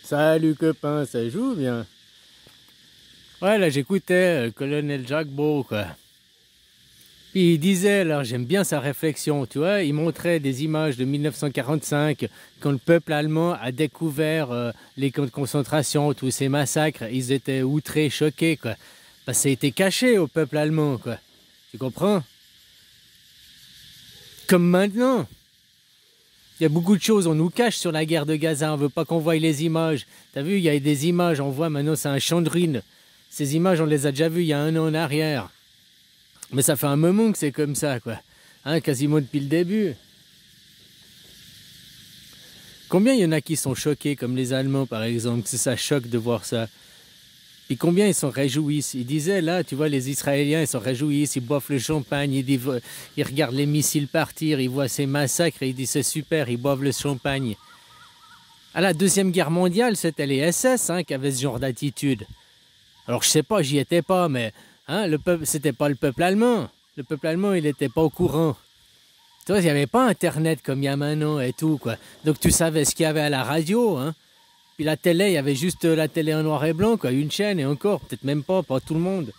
Salut copain, ça joue bien? Ouais, là j'écoutais le colonel Jacques Beau, quoi. Puis il disait, alors j'aime bien sa réflexion, tu vois, il montrait des images de 1945, quand le peuple allemand a découvert les camps de concentration, tous ces massacres, ils étaient outrés, choqués, quoi. Parce que ça a été caché au peuple allemand, quoi. Tu comprends? Comme maintenant. Il y a beaucoup de choses, on nous cache sur la guerre de Gaza, on veut pas qu'on voie les images. T'as vu, il y a des images, on voit maintenant c'est un champ de ruines. Ces images, on les a déjà vues il y a un an en arrière. Mais ça fait un moment que c'est comme ça, quoi. Hein, quasiment depuis le début. Combien il y en a qui sont choqués, comme les Allemands par exemple, que ça choque de voir ça? Et combien ils s'en réjouissent? Ils disaient là, tu vois, les Israéliens, ils s'en réjouissent, ils boivent le champagne, ils regardent les missiles partir, ils voient ces massacres et ils disent c'est super, ils boivent le champagne. À la Deuxième Guerre mondiale, c'était les SS qui avaient ce genre d'attitude. Alors je sais pas, j'y étais pas, mais le peuple, c'était pas le peuple allemand. Le peuple allemand, il était pas au courant. Tu vois, il n'y avait pas Internet comme il y a maintenant et tout, quoi. Donc tu savais ce qu'il y avait à la radio, hein. Puis la télé, il y avait juste la télé en noir et blanc, quoi, une chaîne et encore, peut-être même pas tout le monde.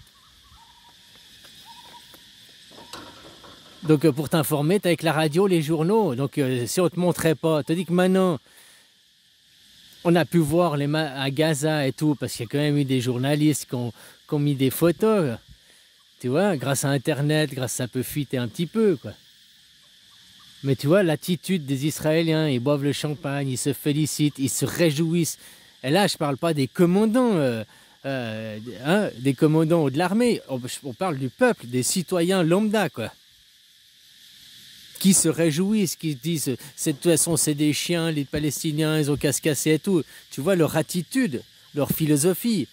Donc pour t'informer, t'as avec la radio, les journaux. Donc si on te montrait pas, te dis que maintenant, on a pu voir à Gaza et tout, parce qu'il y a quand même eu des journalistes qui ont mis des photos. Tu vois, grâce à Internet, grâce à ça peut fuiter un petit peu, quoi. Mais tu vois, l'attitude des Israéliens, ils boivent le champagne, ils se félicitent, ils se réjouissent. Et là, je parle pas des commandants, des commandants de l'armée. On parle du peuple, des citoyens lambda, quoi. Qui se réjouissent, qui disent, de toute façon, c'est des chiens, les Palestiniens, ils ont qu'à se casser et tout. Tu vois, leur attitude, leur philosophie.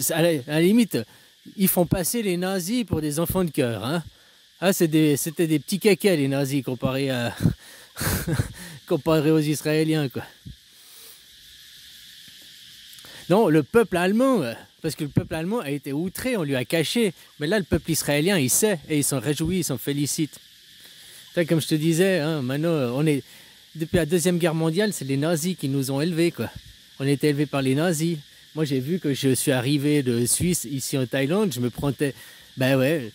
À la limite, ils font passer les nazis pour des enfants de cœur, hein. Ah, c'était des petits caquets, les nazis, comparés aux Israéliens, quoi. Non, le peuple allemand, parce que le peuple allemand a été outré, on lui a caché. Mais là, le peuple israélien, il sait, et il s'en réjouit, il s'en félicite. Comme je te disais, maintenant, depuis la Deuxième Guerre mondiale, c'est les nazis qui nous ont élevés, quoi. On a été élevés par les nazis. Moi, j'ai vu que je suis arrivé de Suisse, ici en Thaïlande, je me prenais... Ben ouais...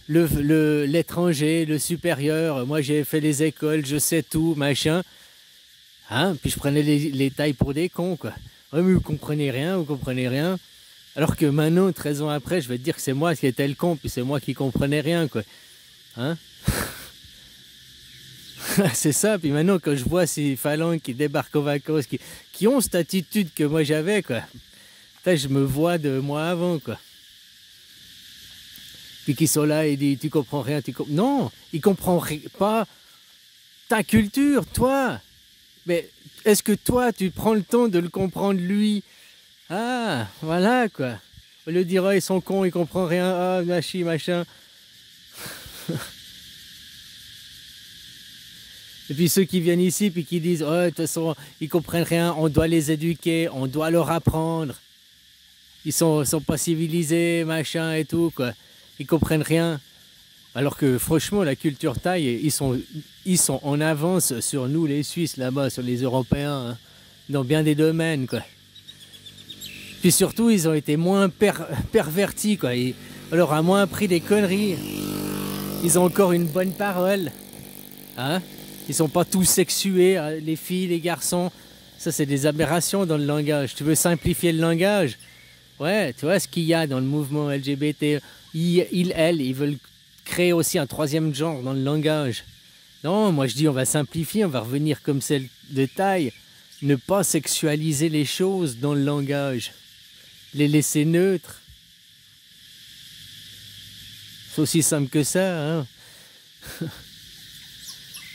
l'étranger, le supérieur, moi j'ai fait les écoles, je sais tout, machin. Puis je prenais les tailles pour des cons, quoi. Ouais, mais vous comprenez rien. Alors que maintenant, 13 ans après, je vais te dire que c'est moi qui étais le con, puis c'est moi qui comprenais rien, quoi. C'est ça, puis maintenant quand je vois ces phalanges qui débarquent aux vacances, qui ont cette attitude que moi j'avais, quoi. Je me vois de moi avant, quoi. Puis qui sont là et disent tu comprends rien, non, ils comprennent pas ta culture, toi. Mais est-ce que toi tu prends le temps de le comprendre lui? Ah, voilà, quoi. Au lieu de dire oh, ils sont cons, ils comprennent rien, ah, machin. Et puis ceux qui viennent ici puis qui disent oh, de toute façon ils comprennent rien, on doit les éduquer, on doit leur apprendre. Ils sont pas civilisés, machin et tout, quoi. Ils comprennent rien. Alors que franchement, la culture thaï, ils sont en avance sur nous, les Suisses, là-bas, sur les Européens, hein, dans bien des domaines, quoi. Puis surtout, ils ont été moins pervertis, quoi. On leur a moins appris des conneries. Ils ont encore une bonne parole. Hein? Ils sont pas tous sexués, les filles, les garçons. Ça, c'est des aberrations dans le langage. Tu veux simplifier le langage? Ouais, tu vois ce qu'il y a dans le mouvement LGBT. Ils veulent créer aussi un troisième genre dans le langage. Non, moi je dis on va simplifier, on va revenir comme celle de Thaï. Ne pas sexualiser les choses dans le langage. Les laisser neutres. C'est aussi simple que ça, hein.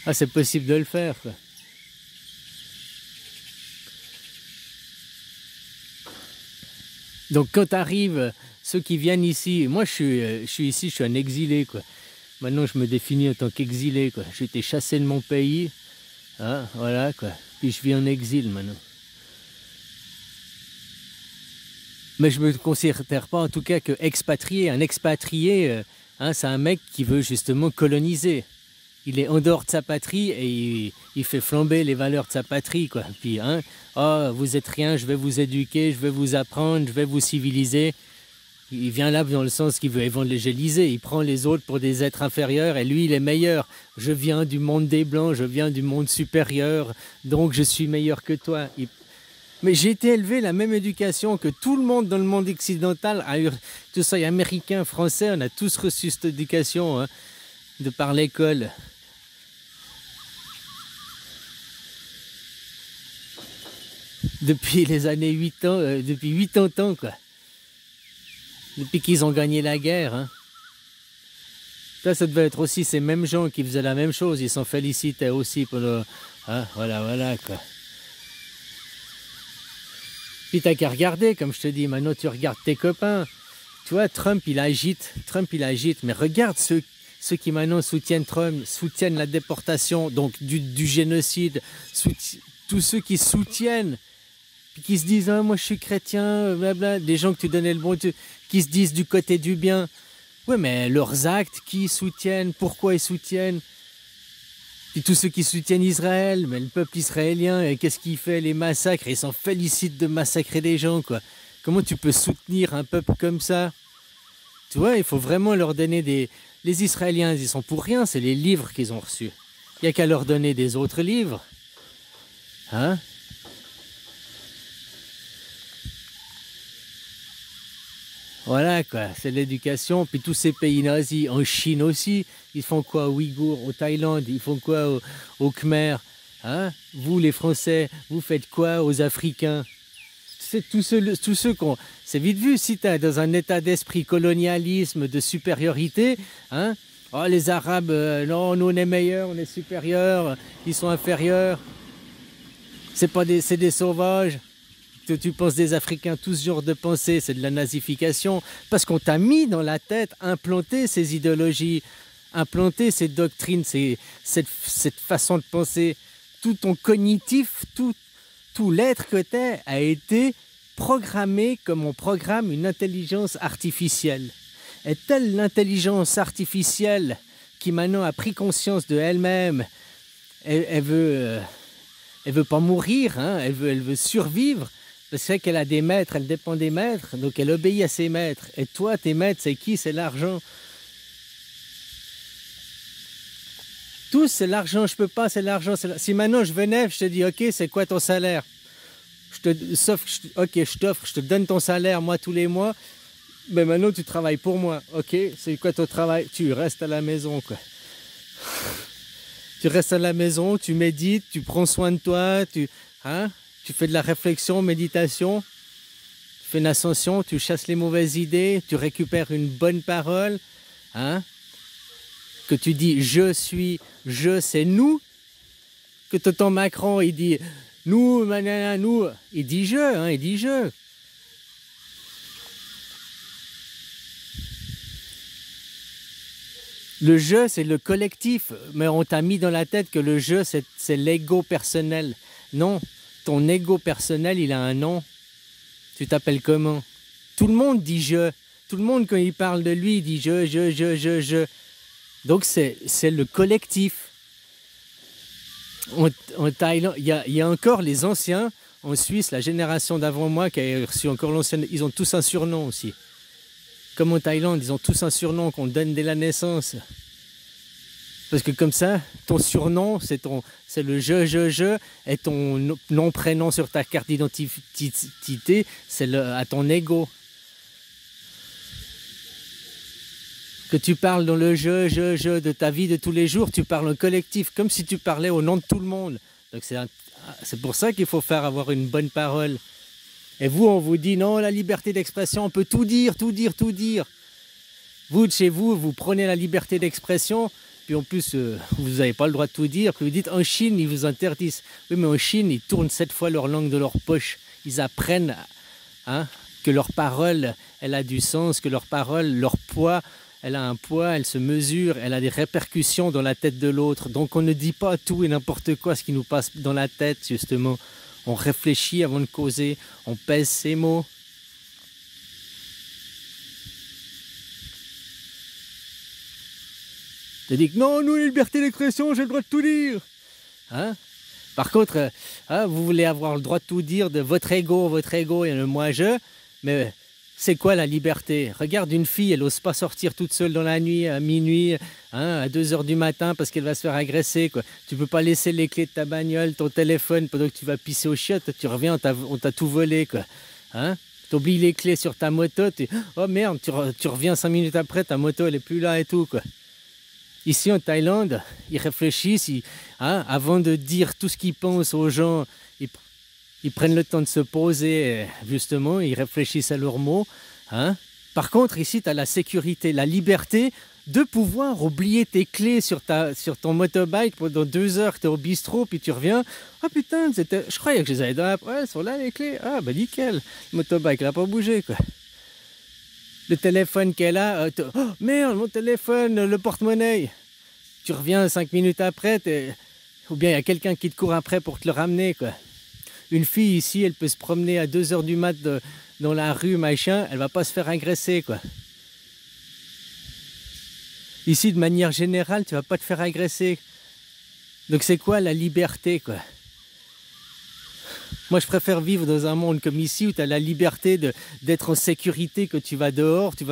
Ah, c'est possible de le faire, quoi. Donc quand t'arrives, ceux qui viennent ici, moi je suis ici, je suis un exilé, quoi. Maintenant je me définis en tant qu'exilé, quoi. J'ai été chassé de mon pays, voilà, quoi. Puis je vis en exil maintenant. Mais je me considère pas en tout cas que expatrié. Un expatrié, c'est un mec qui veut justement coloniser. il est en dehors de sa patrie et il fait flamber les valeurs de sa patrie, quoi. Puis, hein, oh, vous êtes rien, je vais vous éduquer, je vais vous apprendre, je vais vous civiliser. Il vient là dans le sens qu'il veut évangéliser. Il prend les autres pour des êtres inférieurs et lui, il est meilleur. Je viens du monde des Blancs, je viens du monde supérieur, donc je suis meilleur que toi. Mais j'ai été élevé la même éducation que tout le monde dans le monde occidental a eu. Tout ça, américains, français, on a tous reçu cette éducation, hein, de par l'école. Depuis les années 8 ans, depuis 80 ans, quoi. Depuis qu'ils ont gagné la guerre, hein. Ça devait être aussi ces mêmes gens qui faisaient la même chose. Ils s'en félicitaient aussi pour le... Hein, voilà, quoi. Puis t'as qu'à regarder, comme je te dis, maintenant tu regardes tes copains. Tu vois, Trump il agite, mais regarde ceux qui maintenant soutiennent Trump, soutiennent la déportation, donc du génocide, tous ceux qui soutiennent, puis qui se disent ah, moi je suis chrétien, blabla, des gens que tu donnais le bon Dieu, qui se disent du côté du bien. Ouais, mais leurs actes, qui soutiennent, pourquoi ils soutiennent? Puis tous ceux qui soutiennent Israël, mais le peuple israélien, qu'est-ce qu'il fait? Les massacres, ils s'en félicitent de massacrer des gens, quoi. Comment tu peux soutenir un peuple comme ça? Tu vois, il faut vraiment leur donner des... Les Israéliens, ils sont pour rien, c'est les livres qu'ils ont reçus. Il n'y a qu'à leur donner des autres livres. Hein? Voilà, quoi, c'est l'éducation. Puis tous ces pays nazis, en Chine aussi, ils font quoi aux Ouïghours, au Thaïlande, ils font quoi aux Khmers, hein? Vous, les Français, vous faites quoi aux Africains? C'est tous ceux qu'on... C'est vite vu, si tu es dans un état d'esprit colonialisme, de supériorité, hein? Oh, les Arabes, non, nous on est meilleurs, on est supérieurs, ils sont inférieurs. C'est des sauvages. Tu penses des Africains, tout ce genre de pensée, c'est de la nazification, parce qu'on t'a mis dans la tête, implanté ces idéologies, implanté ces doctrines, cette façon de penser. Tout ton cognitif, tout l'être que t'es a été programmé comme on programme une intelligence artificielle. Et telle l'intelligence artificielle qui maintenant a pris conscience de elle-même, elle veut pas mourir, hein, elle veut survivre. C'est qu'elle a des maîtres, elle dépend des maîtres, donc elle obéit à ses maîtres. Et toi, tes maîtres, c'est qui? C'est l'argent. Tous, c'est l'argent, je peux pas, c'est l'argent. Si maintenant je venais, je te dis, ok, c'est quoi ton salaire? Ok, je t'offre, je te donne ton salaire, moi, tous les mois. Mais maintenant, tu travailles pour moi. Ok, c'est quoi ton travail? Tu restes à la maison, quoi. Tu restes à la maison, tu médites, tu prends soin de toi, tu fais de la réflexion, méditation, tu fais une ascension, tu chasses les mauvaises idées, tu récupères une bonne parole, hein? Que tu dis je suis, je c'est nous, que t'entends Macron, il dit nous, manana, nous, il dit je, hein, il dit je. Le je, c'est le collectif, mais on t'a mis dans la tête que le je, c'est l'ego personnel. Non, ton ego personnel, il a un nom. Tu t'appelles comment? Tout le monde dit je. Tout le monde, quand il parle de lui, il dit je. Donc, c'est le collectif. En Thaïlande, il y a encore les anciens, en Suisse, la génération d'avant moi qui a reçu encore l'ancienne, ils ont tous un surnom aussi. Comme en Thaïlande, ils ont tous un surnom qu'on donne dès la naissance. Parce que comme ça, ton surnom, c'est le je, et ton nom, prénom sur ta carte d'identité, c'est à ton ego. Que tu parles dans le je de ta vie de tous les jours, tu parles en collectif, comme si tu parlais au nom de tout le monde. Donc c'est pour ça qu'il faut avoir une bonne parole. Et vous, on vous dit, non, la liberté d'expression, on peut tout dire. Vous, de chez vous, vous prenez la liberté d'expression, puis en plus, vous n'avez pas le droit de tout dire. Puis vous dites, en Chine, ils vous interdisent. Oui, mais en Chine, ils tournent 7 fois leur langue de leur poche. Ils apprennent, hein, que leur parole, elle a du sens, que leur parole, leur poids, elle a un poids, elle se mesure, elle a des répercussions dans la tête de l'autre. Donc on ne dit pas tout et n'importe quoi ce qui nous passe dans la tête, justement. On réfléchit avant de causer, on pèse ses mots. te dit que non, nous, la liberté d'expression, j'ai le droit de tout dire. Hein? Par contre, vous voulez avoir le droit de tout dire de votre ego et le moi-je, mais c'est quoi la liberté? Regarde une fille, elle n'ose pas sortir toute seule dans la nuit, à minuit, à 2 heures du matin parce qu'elle va se faire agresser, quoi. Tu peux pas laisser les clés de ta bagnole, ton téléphone pendant que tu vas pisser aux chiottes, tu reviens, on t'a tout volé, quoi. Hein? T'oublies les clés sur ta moto, oh merde, tu reviens 5 minutes après, ta moto elle est plus là et tout, quoi. Ici en Thaïlande, ils réfléchissent, avant de dire tout ce qu'ils pensent aux gens, ils prennent le temps de se poser, justement, ils réfléchissent à leurs mots. Hein. Par contre, ici, tu as la sécurité, la liberté de pouvoir oublier tes clés sur ton motorbike pendant 2 heures, tu es au bistrot, puis tu reviens. Ah putain, je croyais que je les avais dans la... Ouais, elles sont là les clés. Ah bah nickel, le motorbike, il n'a pas bougé, quoi. Le téléphone qu'elle a, oh merde, mon téléphone, le porte-monnaie. Tu reviens 5 minutes après, ou bien il y a quelqu'un qui te court après pour te le ramener, quoi. Une fille ici, elle peut se promener à 2 heures du mat dans la rue, machin, elle va pas se faire agresser, quoi. Ici, de manière générale, tu vas pas te faire agresser. Donc c'est quoi la liberté, quoi? Moi, je préfère vivre dans un monde comme ici où tu as la liberté d'être en sécurité, que tu vas dehors, tu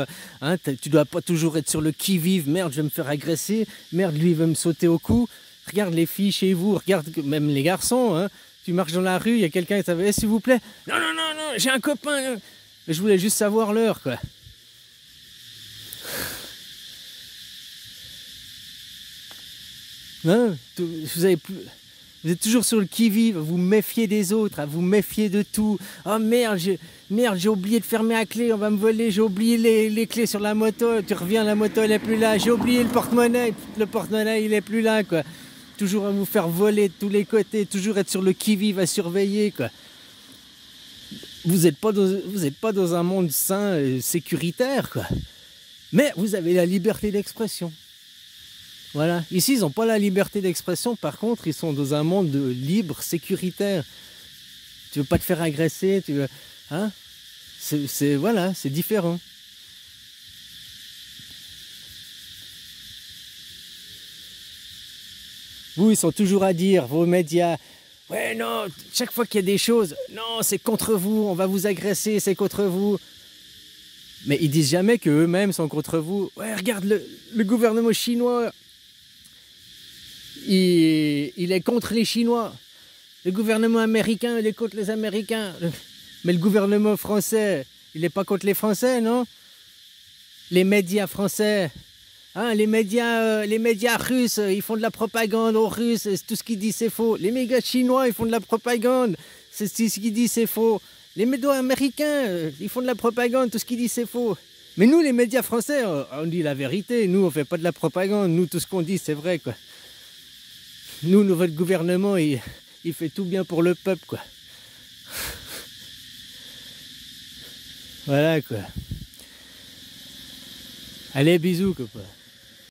dois pas toujours être sur le qui-vive. Merde, je vais me faire agresser. Merde, lui, il veut me sauter au cou. Regarde les filles chez vous, regarde même les garçons. Hein. Tu marches dans la rue, il y a quelqu'un qui t'avait, s'il vous plaît. Non, non, non, non, j'ai un copain. Je voulais juste savoir l'heure, quoi. Non, vous êtes toujours sur le qui-vive, vous méfiez des autres, vous méfiez de tout. Oh merde, j'ai oublié de fermer la clé, on va me voler, j'ai oublié les clés sur la moto, tu reviens, la moto elle est plus là, j'ai oublié le porte-monnaie il est plus là, quoi. Toujours à vous faire voler de tous les côtés, toujours être sur le qui-vive à surveiller, quoi. Vous n'êtes pas dans un monde sain, sécuritaire, quoi. Mais vous avez la liberté d'expression. Voilà. Ici, ils n'ont pas la liberté d'expression. Par contre, ils sont dans un monde libre, sécuritaire. Tu veux pas te faire agresser, tu veux... Hein? Voilà, c'est différent. Vous, ils sont toujours à dire, vos médias, ouais, non, chaque fois qu'il y a des choses, non, c'est contre vous, on va vous agresser, c'est contre vous. Mais ils disent jamais qu'eux-mêmes sont contre vous. Ouais, regarde, le gouvernement chinois... Il est contre les Chinois. Le gouvernement américain, il est contre les Américains. Mais le gouvernement français, il n'est pas contre les Français, non? Les médias français, hein, les médias russes, ils font de la propagande aux Russes, tout ce qu'ils disent c'est faux. Les médias chinois, ils font de la propagande, c'est ce qu'ils disent c'est faux. Les médias américains, ils font de la propagande, tout ce qu'ils disent c'est faux. Mais nous, les médias français, on dit la vérité. Nous, on fait pas de la propagande. Nous, tout ce qu'on dit, c'est vrai, quoi. Nous, notre gouvernement, il fait tout bien pour le peuple, quoi. Voilà, quoi. Allez, bisous, copain.